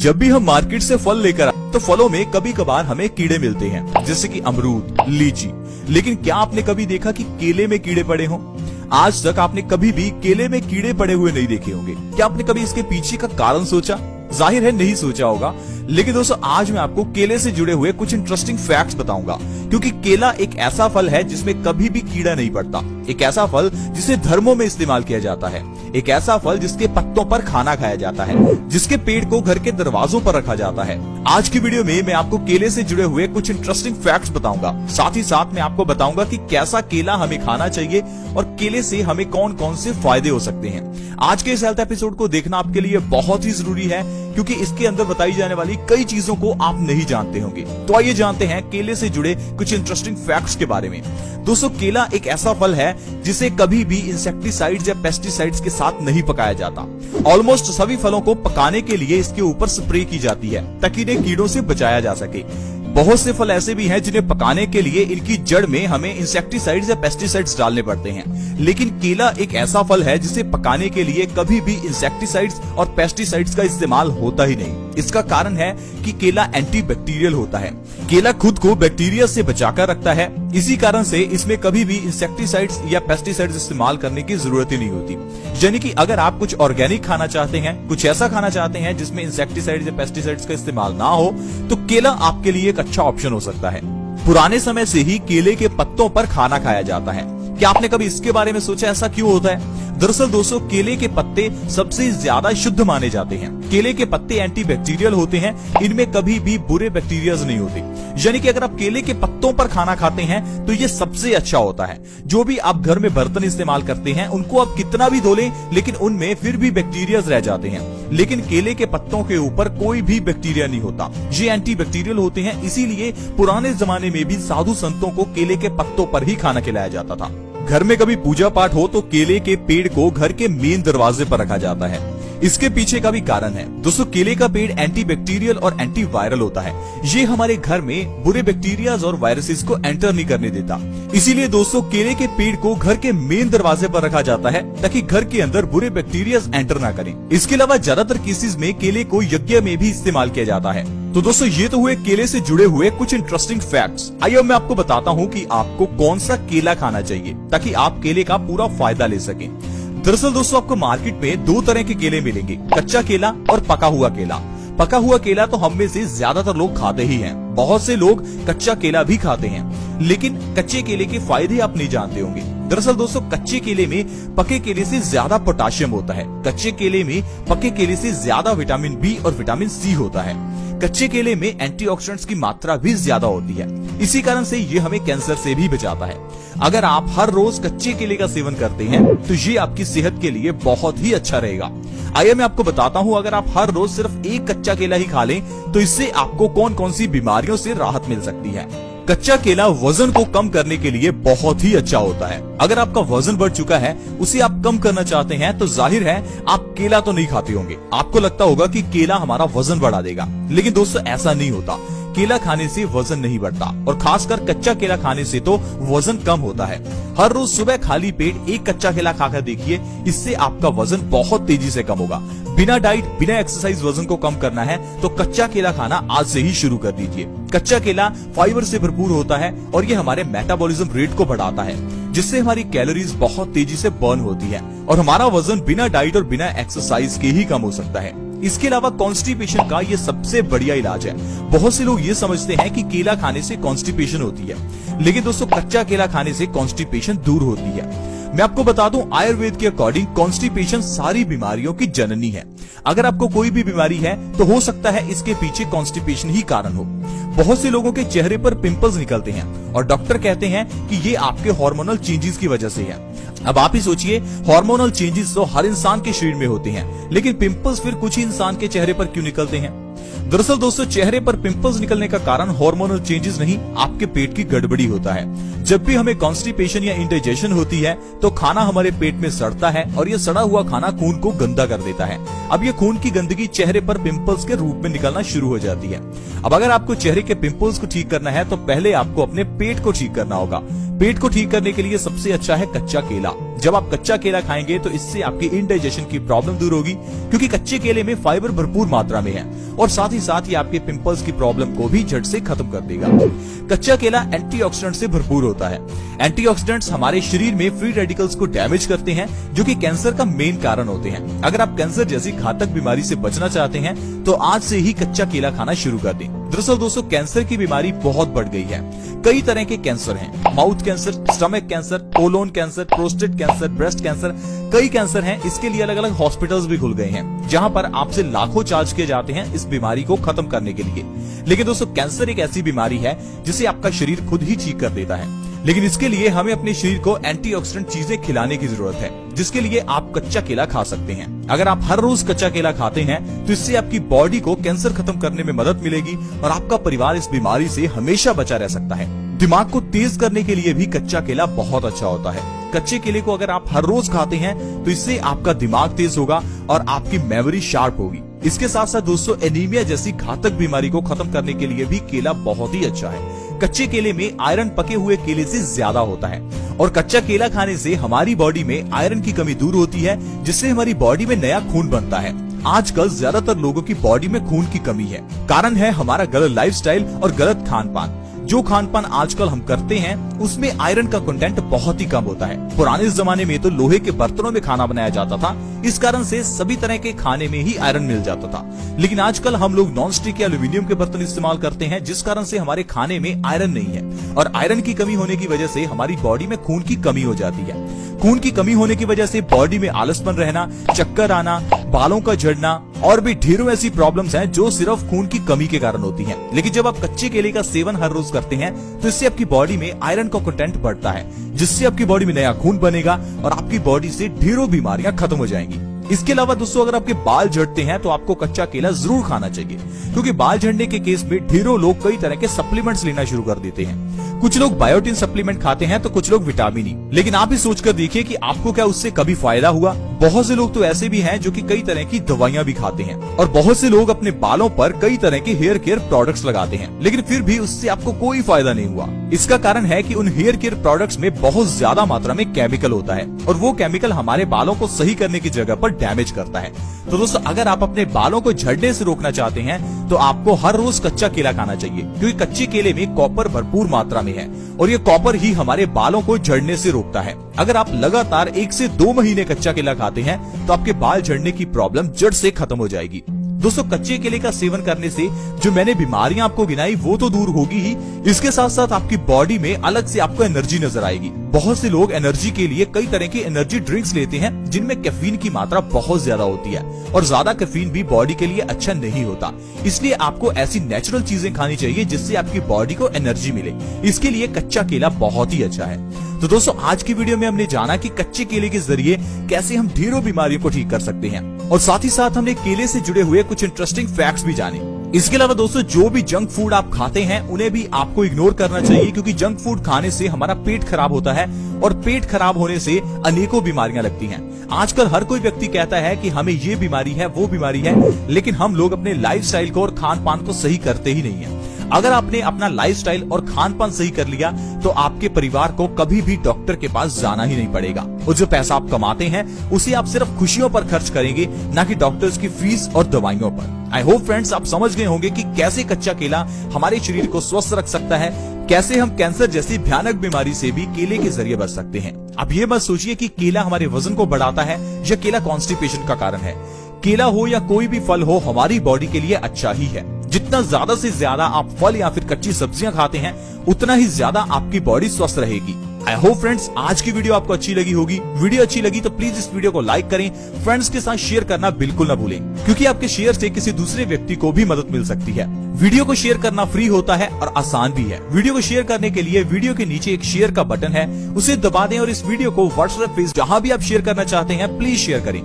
जब भी हम मार्केट से फल लेकर आते तो फलों में कभी कभार हमें कीड़े मिलते हैं, जैसे कि अमरूद, लीची। लेकिन क्या आपने कभी देखा कि केले में कीड़े पड़े हों? आज तक आपने कभी भी केले में कीड़े पड़े हुए नहीं देखे होंगे। क्या आपने कभी इसके पीछे का कारण सोचा? जाहिर है नहीं सोचा होगा। लेकिन दोस्तों आज मैं आपको केले से जुड़े हुए कुछ इंटरेस्टिंग फैक्ट्स बताऊंगा, क्योंकि केला एक ऐसा फल है जिसमें कभी भी कीड़ा नहीं पड़ता। एक ऐसा फल जिसे धर्मों में इस्तेमाल किया जाता है। एक ऐसा फल जिसके पत्तों पर खाना खाया जाता है, जिसके पेड़ को घर के दरवाजों पर रखा जाता है। आज की वीडियो में मैं आपको केले से जुड़े हुए कुछ इंटरेस्टिंग फैक्ट्स बताऊंगा। साथ ही साथ मैं आपको बताऊंगा कि कैसा केला हमें खाना चाहिए और केले से हमें कौन कौन से फायदे हो सकते हैं। आज के इस हेल्थ एपिसोड को देखना आपके लिए बहुत ही जरूरी है, क्योंकि इसके अंदर बताई जाने वाली कई चीजों को आप नहीं जानते होंगे। तो आइए जानते हैं केले से जुड़े कुछ इंटरेस्टिंग फैक्ट्स के बारे में। दोस्तों केला एक ऐसा फल है जिसे कभी भी इंसेक्टिसाइड्स या पेस्टिसाइड्स के साथ नहीं पकाया जाता। ऑलमोस्ट सभी फलों को पकाने के लिए इसके ऊपर स्प्रे की जाती है ताकि इन्हें कीड़ों से बचाया जा सके। बहुत से फल ऐसे भी हैं जिन्हें पकाने के लिए इनकी जड़ में हमें इंसेक्टिसाइड्स या पेस्टिसाइड्स डालने पड़ते हैं। लेकिन केला एक ऐसा फल है जिसे पकाने के लिए कभी भी इंसेक्टिसाइड्स और पेस्टिसाइड्स का इस्तेमाल होता ही नहीं। इसका कारण है कि केला एंटीबैक्टीरियल होता है। केला खुद को बैक्टीरिया से बचाकर रखता है। इसी कारण से इसमें कभी भी इंसेक्टिसाइड्स या पेस्टिसाइड्स इस्तेमाल करने की जरूरत ही नहीं होती। यानी कि अगर आप कुछ ऑर्गेनिक खाना चाहते हैं, कुछ ऐसा खाना चाहते हैं जिसमें इंसेक्टिसाइड्स या पेस्टिसाइड्स का इस्तेमाल ना हो, तो केला आपके लिए एक अच्छा ऑप्शन हो सकता है। पुराने समय से ही केले के पत्तों पर खाना खाया जाता है। क्या आपने कभी इसके बारे में सोचा ऐसा क्यों होता है? दरअसल दोस्तों केले के पत्ते सबसे ज्यादा शुद्ध माने जाते हैं। केले के पत्ते एंटीबैक्टीरियल होते हैं, इनमें कभी भी बुरे बैक्टीरियाज नहीं होते। यानी कि अगर आप केले के पत्तों पर खाना खाते हैं तो ये सबसे अच्छा होता है। जो भी आप घर में बर्तन इस्तेमाल करते हैं उनको आप कितना भी धो लें, लेकिन उनमें फिर भी बैक्टीरियाज रह जाते हैं। लेकिन केले के पत्तों के ऊपर कोई भी बैक्टीरिया नहीं होता। ये एंटीबैक्टीरियल होते हैं, इसीलिए पुराने जमाने में भी साधु संतों को केले के पत्तों पर ही खाना खिलाया जाता था। घर में कभी पूजा पाठ हो तो केले के पेड़ को घर के मेन दरवाजे पर रखा जाता है। इसके पीछे का भी कारण है। दोस्तों केले का पेड़ एंटीबैक्टीरियल और एंटीवायरल होता है। ये हमारे घर में बुरे बैक्टीरियाज और वायरसेस को एंटर नहीं करने देता। इसीलिए दोस्तों केले के पेड़ को घर के मेन दरवाजे पर रखा जाता है ताकि घर के अंदर बुरे बैक्टीरियाज एंटर ना करें। इसके अलावा ज्यादातर केसेस में केले को यज्ञ में भी इस्तेमाल किया जाता है। तो दोस्तों ये तो हुए केले से जुड़े हुए कुछ इंटरेस्टिंग फैक्ट्स। आइए मैं आपको बताता हूँ कि आपको कौन सा केला खाना चाहिए ताकि आप केले का पूरा फायदा ले सकें। दरअसल दोस्तों आपको मार्केट में दो तरह के केले मिलेंगे, कच्चा केला और पका हुआ केला। पका हुआ केला तो हम में से ज्यादातर लोग खाते ही हैं। बहुत से लोग कच्चा केला भी खाते हैं, लेकिन कच्चे केले के फायदे आप नहीं जानते होंगे। दरअसल दोस्तों कच्चे केले में पके केले से ज्यादा पोटाशियम होता है। कच्चे केले में पके केले से ज्यादा विटामिन बी और विटामिन सी होता है। कच्चे केले में एंटीऑक्सीडेंट्स की मात्रा भी ज्यादा होती है। इसी कारण से ये हमें कैंसर से भी बचाता है। अगर आप हर रोज कच्चे केले का सेवन करते हैं तो ये आपकी सेहत के लिए बहुत ही अच्छा रहेगा। आइए मैं आपको बताता हूँ, अगर आप हर रोज सिर्फ एक कच्चा केला ही खा लें तो इससे आपको कौन कौन सी बीमारियों से राहत मिल सकती है। कच्चा केला वजन को कम करने के लिए बहुत ही अच्छा होता है। अगर आपका वजन बढ़ चुका है, उसे आप कम करना चाहते हैं, तो जाहिर है आप केला तो नहीं खाते होंगे। आपको लगता होगा कि केला हमारा वजन बढ़ा देगा, लेकिन दोस्तों ऐसा नहीं होता। केला खाने से वजन नहीं बढ़ता, और खासकर कच्चा केला खाने से तो वजन कम होता है। हर रोज सुबह खाली पेट एक कच्चा केला खाकर देखिए, इससे आपका वजन बहुत तेजी से कम होगा। बिना डाइट बिना एक्सरसाइज वजन को कम करना है तो कच्चा केला खाना आज से ही शुरू कर दीजिए। कच्चा केला फाइबर से भरपूर होता है और ये हमारे मेटाबॉलिज्म रेट को बढ़ाता है, जिससे हमारी कैलोरीज बहुत तेजी से बर्न होती है और हमारा वजन बिना डाइट और बिना एक्सरसाइज के ही कम हो सकता है। इसके अलावा कॉन्स्टिपेशन का ये सबसे बढ़िया इलाज है। बहुत से लोग ये समझते हैं कि केला खाने से कॉन्स्टिपेशन होती है, लेकिन दोस्तों कच्चा केला खाने से कॉन्स्टिपेशन दूर होती है। मैं आपको बता दूं, आयुर्वेद के अकॉर्डिंग कॉन्स्टिपेशन सारी बीमारियों की जननी है। अगर आपको कोई भी बीमारी है तो हो सकता है इसके पीछे कॉन्स्टिपेशन ही कारण हो। बहुत से लोगों के चेहरे पर पिंपल्स निकलते हैं और डॉक्टर कहते हैं कि ये आपके हार्मोनल चेंजेस की वजह से है। अब आप ही सोचिए, हार्मोनल चेंजेस तो हर इंसान के शरीर में होते हैं, लेकिन पिंपल्स फिर कुछ ही इंसान के चेहरे पर क्यों निकलते हैं? दरअसल दोस्तों चेहरे पर पिंपल्स निकलने का कारण हार्मोनल चेंजेस नहीं, आपके पेट की गड़बड़ी होता है। जब भी हमें कॉन्स्टिपेशन या इंडाइजेशन होती है तो खाना हमारे पेट में सड़ता है और ये सड़ा हुआ खाना खून को गंदा कर देता है। अब ये खून की गंदगी चेहरे पर पिंपल्स के रूप में निकलना शुरू हो जाती है। अब अगर आपको चेहरे के पिंपल्स को ठीक करना है तो पहले आपको अपने पेट को ठीक करना होगा। पेट को ठीक करने के लिए सबसे अच्छा है कच्चा केला। जब आप कच्चा केला खाएंगे तो इससे आपकी इंडाइजेशन की प्रॉब्लम दूर होगी, क्योंकि कच्चे केले में फाइबर भरपूर मात्रा में है और साथ ही आपके पिंपल्स की प्रॉब्लम को भी जड़ से खत्म कर देगा। कच्चा केला एंटीऑक्सीडेंट से भरपूर होता है। एंटीऑक्सीडेंट्स हमारे शरीर में फ्री रेडिकल्स को डैमेज करते हैं, जो कि कैंसर का मेन कारण होते हैं। अगर आप कैंसर जैसी घातक बीमारी से बचना चाहते हैं तो आज से ही कच्चा केला खाना शुरू कर दें। दरअसल दोस्तों, कैंसर की बीमारी बहुत बढ़ गई है। कई तरह के कैंसर हैं, mouth cancer, stomach cancer, colon cancer, prostate cancer, breast cancer, कई कैंसर हैं। इसके लिए अलग अलग हॉस्पिटल्स भी खुल गए हैं, जहां पर आपसे लाखों चार्ज किए जाते हैं इस बीमारी को खत्म करने के लिए। लेकिन दोस्तों, कैंसर एक ऐसी बीमारी है जिसे आपका शरीर खुद ही ठीक कर देता है, लेकिन इसके लिए हमें अपने शरीर को एंटीऑक्सीडेंट चीजें खिलाने की जरूरत है, जिसके लिए आप कच्चा केला खा सकते हैं। अगर आप हर रोज कच्चा केला खाते हैं तो इससे आपकी बॉडी को कैंसर खत्म करने में मदद मिलेगी और आपका परिवार इस बीमारी से हमेशा बचा रह सकता है। दिमाग को तेज करने के लिए भी कच्चा केला बहुत अच्छा होता है। कच्चे केले को अगर आप हर रोज खाते हैं तो इससे आपका दिमाग तेज होगा और आपकी मेमोरी शार्प होगी। इसके साथ साथ दोस्तों, एनीमिया जैसी घातक बीमारी को खत्म करने के लिए भी केला बहुत ही अच्छा है। कच्चे केले में आयरन पके हुए केले से ज्यादा होता है और कच्चा केला खाने से हमारी बॉडी में आयरन की कमी दूर होती है, जिससे हमारी बॉडी में नया खून बनता है। आजकल ज्यादातर लोगों की बॉडी में खून की कमी है। कारण है हमारा गलत लाइफस्टाइल और गलत खान पान। जो खान पान आजकल हम करते हैं उसमें आयरन का कंटेंट बहुत ही कम होता है। पुराने जमाने में तो लोहे के बर्तनों में खाना बनाया जाता था, इस कारण से सभी तरह के खाने में ही आयरन मिल जाता था। लेकिन आजकल हम लोग नॉन स्टिक या एल्यूमिनियम के बर्तन इस्तेमाल करते हैं, जिस कारण से हमारे खाने में आयरन नहीं है और आयरन की कमी होने की वजह से हमारी बॉडी में खून की कमी हो जाती है। खून की कमी होने की वजह से बॉडी में आलसपन रहना, चक्कर आना, बालों का झड़ना और भी ढेरों ऐसी प्रॉब्लम्स हैं जो सिर्फ खून की कमी के कारण होती हैं। लेकिन जब आप कच्चे केले का सेवन हर रोज करते हैं तो इससे आपकी बॉडी में आयरन का कंटेंट बढ़ता है, जिससे आपकी बॉडी में नया खून बनेगा और आपकी बॉडी से ढेरों बीमारियां खत्म हो जाएंगी। इसके अलावा दोस्तों, अगर आपके बाल झड़ते हैं तो आपको कच्चा केला जरूर खाना चाहिए, क्योंकि बाल झड़ने के केस में ढेरों लोग कई तरह के सप्लीमेंट्स लेना शुरू कर देते हैं। कुछ लोग बायोटिन सप्लीमेंट खाते हैं तो कुछ लोग विटामिन ई। लेकिन आप भी सोचकर देखिए कि आपको क्या उससे कभी फायदा हुआ। बहुत से लोग तो ऐसे भी हैं जो कि कई तरह की दवाइयां भी खाते हैं और बहुत से लोग अपने बालों पर कई तरह के हेयर केयर प्रोडक्ट्स लगाते हैं, लेकिन फिर भी उससे आपको कोई फायदा नहीं हुआ। इसका कारण है कि उन हेयर केयर प्रोडक्ट्स में बहुत ज्यादा मात्रा में केमिकल होता है और वो केमिकल हमारे बालों को सही करने की जगह पर डैमेज करता है। तो दोस्तों, अगर आप अपने बालों को झड़ने से रोकना चाहते हैं तो आपको हर रोज कच्चा केला खाना चाहिए, क्योंकि कच्चे केले में कॉपर भरपूर मात्रा में है और ये कॉपर ही हमारे बालों को झड़ने से रोकता है। अगर आप लगातार 1 से 2 महीने कच्चा केला खाते हैं तो आपके बाल झड़ने की प्रॉब्लम जड़ से खत्म हो जाएगी। दोस्तों, कच्चे केले का सेवन करने से जो मैंने बीमारियां आपको गिनाई वो तो दूर होगी ही, इसके साथ साथ आपकी बॉडी में अलग से आपको एनर्जी नजर आएगी। बहुत से लोग एनर्जी के लिए कई तरह के एनर्जी ड्रिंक्स लेते हैं, जिनमें कैफीन की मात्रा बहुत ज्यादा होती है और ज्यादा कैफीन भी बॉडी के लिए अच्छा नहीं होता। इसलिए आपको ऐसी नेचुरल चीजें खानी चाहिए जिससे आपकी बॉडी को एनर्जी मिले। इसके लिए कच्चा केला बहुत ही अच्छा है। तो दोस्तों, आज की वीडियो में हमने जाना कि कच्चे केले के जरिए कैसे हम ढेरों बीमारियों को ठीक कर सकते हैं और साथ ही साथ हमने केले से जुड़े हुए कुछ इंटरेस्टिंग फैक्ट्स भी जाने। इसके अलावा दोस्तों, जो भी जंक फूड आप खाते हैं उन्हें भी आपको इग्नोर करना चाहिए, क्योंकि जंक फूड खाने से हमारा पेट खराब होता है और पेट खराब होने से अनेकों बीमारियां लगती हैं। आजकल हर कोई व्यक्ति कहता है कि हमें ये बीमारी है, वो बीमारी है, लेकिन हम लोग अपने लाइफस्टाइल को और खान पान को सही करते ही नहीं है। अगर आपने अपना लाइफस्टाइल और खान पान सही कर लिया तो आपके परिवार को कभी भी डॉक्टर के पास जाना ही नहीं पड़ेगा और जो पैसा आप कमाते हैं उसे आप सिर्फ खुशियों पर खर्च करेंगे, ना कि डॉक्टर्स की फीस और दवाइयों पर। आई होप फ्रेंड्स, आप समझ गए होंगे कि कैसे कच्चा केला हमारे शरीर को स्वस्थ रख सकता है, कैसे हम कैंसर जैसी भयानक बीमारी से भी केले के जरिए बच सकते हैं। अब ये मत सोचिए कि केला हमारे वजन को बढ़ाता है या केला कॉन्स्टिपेशन का कारण है। केला हो या कोई भी फल हो, हमारी बॉडी के लिए अच्छा ही है। जितना ज्यादा से ज्यादा आप फल या फिर कच्ची सब्जियां खाते हैं उतना ही ज्यादा आपकी बॉडी स्वस्थ रहेगी। आई होप फ्रेंड्स, आज की वीडियो आपको अच्छी लगी होगी। वीडियो अच्छी लगी तो प्लीज इस वीडियो को लाइक करें, फ्रेंड्स के साथ शेयर करना बिल्कुल ना भूलें, क्योंकि आपके शेयर से किसी दूसरे व्यक्ति को भी मदद मिल सकती है। वीडियो को शेयर करना फ्री होता है और आसान भी है। वीडियो को शेयर करने के लिए वीडियो के नीचे एक शेयर का बटन है, उसे दबा दें और इस वीडियो को व्हाट्सएप, फेसबुक जहां भी आप शेयर करना चाहते हैं प्लीज शेयर करें।